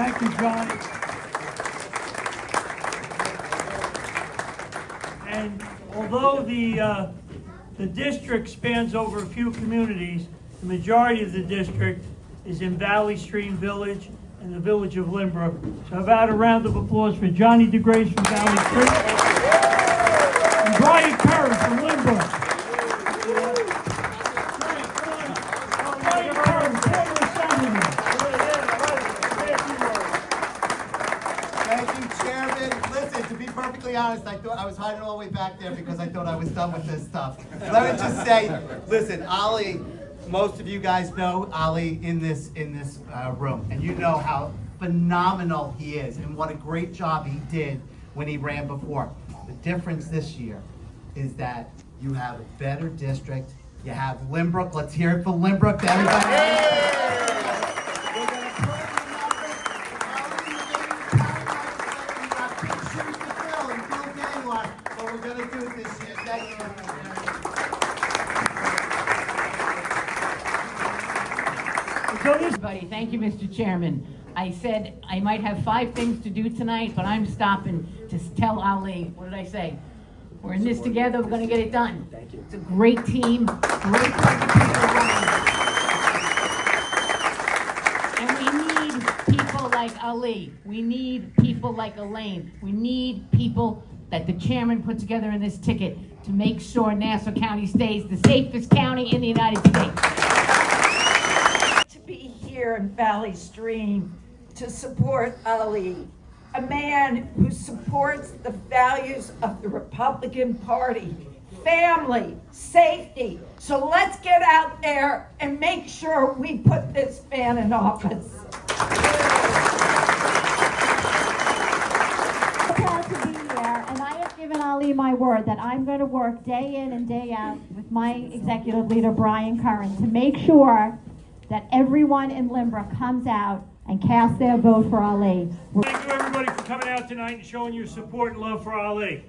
Thank you, Johnny. And although the district spans over a few communities, the majority of the district is in Valley Stream Village and the village of Lynbrook. So how about a round of applause for Johnny DeGrace from Valley Stream and Brian Curry from Lynbrook. Brian Curry, former assemblyman. Thank you, Chairman. Listen, to be perfectly honest, I thought I was hiding all the way back there because I thought I was done with this stuff. Let me just say, listen, Ali, most of you guys know Ali in this room, and you know how phenomenal he is and what a great job he did when he ran before. The difference this year is that you have a better district. You have Lynbrook. Let's hear it for Lynbrook. Everybody. What we're gonna do this year. Thank you. Everybody, thank you, Mr. Chairman. I said I might have 5 things to do tonight, but I'm stopping to tell Ali, what did I say? We're in this together, we're gonna get it done. Thank you. It's a great team, great group of people running. And we need people like Ali. We need people like Elaine. We need people that the chairman put together in this ticket to make sure Nassau County stays the safest county in the United States. Here in Valley Stream to support Ali, a man who supports the values of the Republican Party, family, safety. So let's get out there and make sure we put this man in office. I'm proud to be here, and I have given Ali my word that I'm going to work day in and day out with my executive leader, Brian Curran, to make sure that everyone in Lynbrook comes out and casts their vote for Ali. Thank you, everybody, for coming out tonight and showing your support and love for Ali.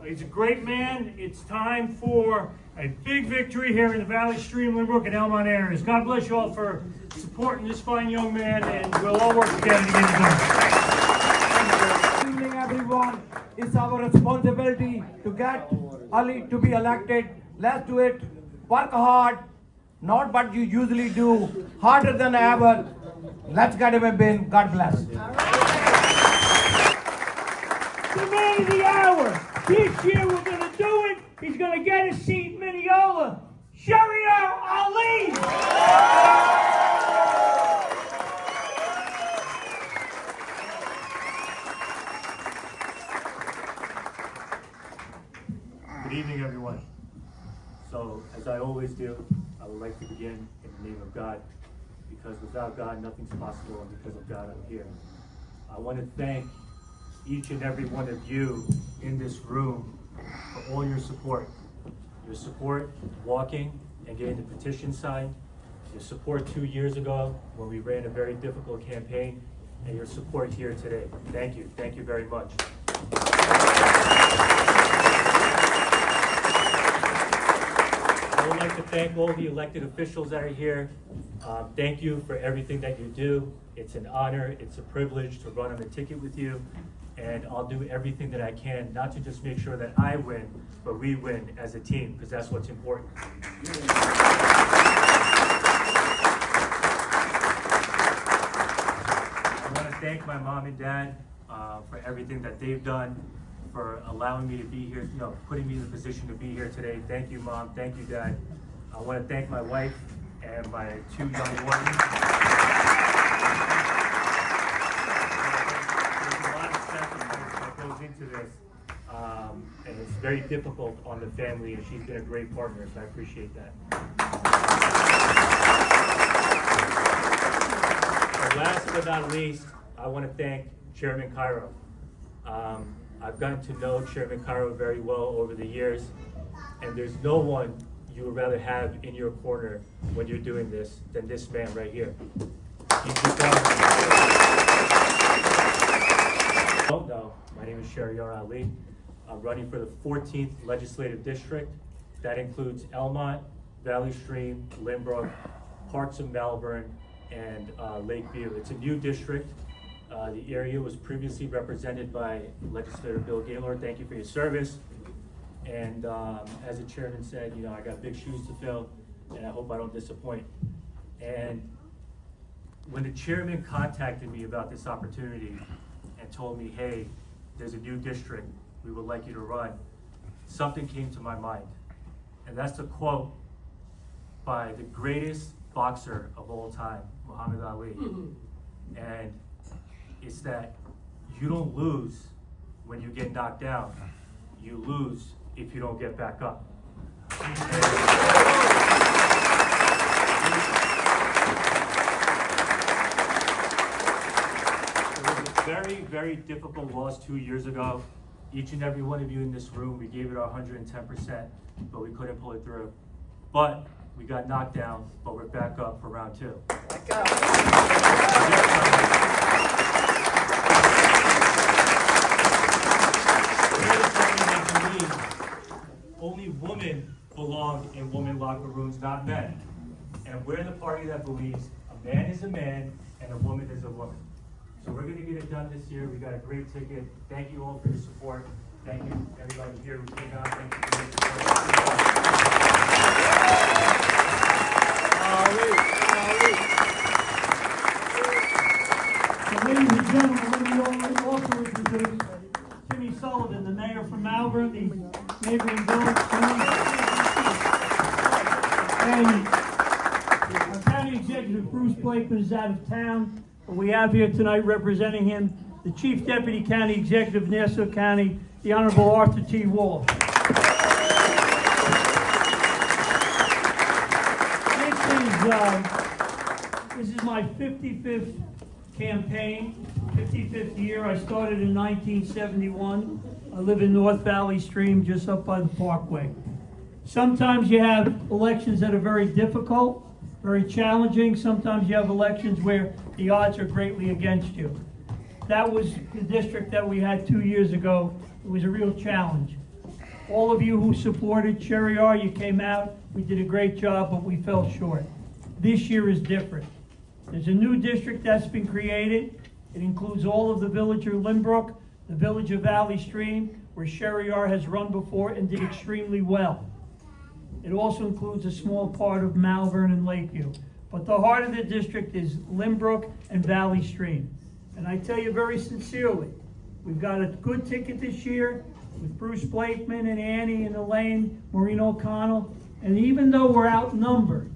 He's a great man. It's time for a big victory here in the Valley Stream, Lynbrook, and Elmont areas. God bless you all for supporting this fine young man, and we'll all work together to get it done. Good evening, everyone. It's our responsibility to get Ali to be elected. Let's do it. Work hard. Not what you usually do, harder than ever. Let's get him a win. God bless. The man of the hour. This year we're going to do it. He's going to get a seat in Mineola. Sheharyar Ali. Good evening, everyone. So, as I always do, I would like to begin in the name of God, because without God, nothing's possible, and because of God, I'm here. I want to thank each and every one of you in this room for all your support. Your support walking and getting the petition signed, your support 2 years ago when we ran a very difficult campaign, and your support here today. Thank you. Thank you very much. I would like to thank all the elected officials that are here. Thank you for everything that you do. It's an honor, it's a privilege to run on the ticket with you, and I'll do everything that I can, not to just make sure that I win, but we win as a team, because that's what's important. I want to thank my mom and dad for everything that they've done, for allowing me to be here, putting me in the position to be here today. Thank you, Mom. Thank you, Dad. I want to thank my wife and my 2 young boys. There's a lot of sacrifice that goes into this, and it's very difficult on the family, and she's been a great partner, so I appreciate that. So last but not least, I want to thank Chairman Cairo. I've gotten to know Chairman Cairo very well over the years, and there's no one you would rather have in your corner when you're doing this than this man right here. He's become... No, my name is Sheharyar Ali. I'm running for the 14th Legislative District. That includes Elmont, Valley Stream, Lynbrook, parts of Malvern, and Lakeview. It's a new district. The area was previously represented by Legislator Bill Gaylord. Thank you for your service. And as the chairman said, I got big shoes to fill, and I hope I don't disappoint. And when the chairman contacted me about this opportunity and told me, hey, there's a new district we would like you to run, something came to my mind. And that's a quote by the greatest boxer of all time, Muhammad Ali. And it's that you don't lose when you get knocked down. You lose if you don't get back up. It was a very, very difficult loss 2 years ago. Each and every one of you in this room, we gave it our 110%, but we couldn't pull it through. But we got knocked down, but we're back up for round 2. Only women belong in women locker rooms, not men. And we're the party that believes a man is a man and a woman is a woman. So we're going to get it done this year. We got a great ticket. Thank you all for your support. Thank you everybody here who came out. Thank you for your support. So ladies and gentlemen, let me also introduce Jimmy Sullivan, the mayor from Malvern, the neighboring village. And our county executive, Bruce Blakeman, is out of town. But we have here tonight representing him, the Chief Deputy County Executive of Nassau County, the Honorable Arthur T. Wall. This is my 55th campaign, 55th year. I started in 1971. I live in North Valley Stream, just up by the Parkway. Sometimes you have elections that are very difficult, very challenging. Sometimes you have elections where the odds are greatly against you. That was the district that we had 2 years ago. It was a real challenge. All of you who supported Sheharyar, you came out. We did a great job, but we fell short. This year is different. There's a new district that's been created. It includes all of the village of Lynbrook, the village of Valley Stream, where Sheharyar has run before and did extremely well. It also includes a small part of Malvern and Lakeview. But the heart of the district is Lynbrook and Valley Stream. And I tell you very sincerely, we've got a good ticket this year with Bruce Blakeman and Annie and Elaine, Maureen O'Connell. And even though we're outnumbered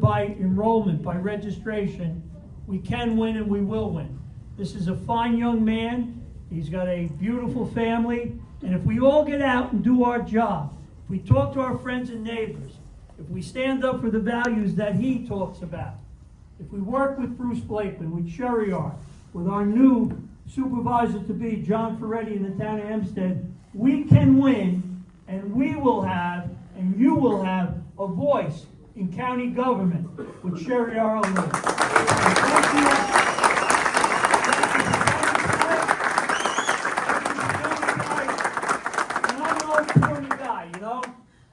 by enrollment, by registration, we can win and we will win. This is a fine young man. He's got a beautiful family. And if we all get out and do our job, if we talk to our friends and neighbors, if we stand up for the values that he talks about, if we work with Bruce Blakeman, with Sheharyar, with our new supervisor-to-be, John Ferretti in the town of Hempstead, we can win, and we will have, and you will have, a voice in county government with Sheharyar Ali. Thank you.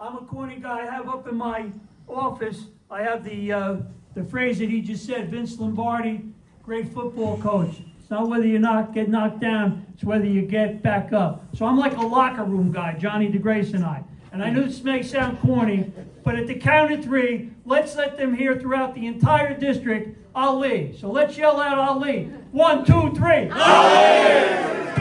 I'm a corny guy. I have up in my office, I have the phrase that he just said, Vince Lombardi, great football coach. It's not whether you get knocked down, it's whether you get back up. So I'm like a locker room guy, Johnny DeGrace and I. And I know this may sound corny, but at the count of 3, let's let them hear throughout the entire district, Ali. So let's yell out Ali. 1, 2, 3. Ali!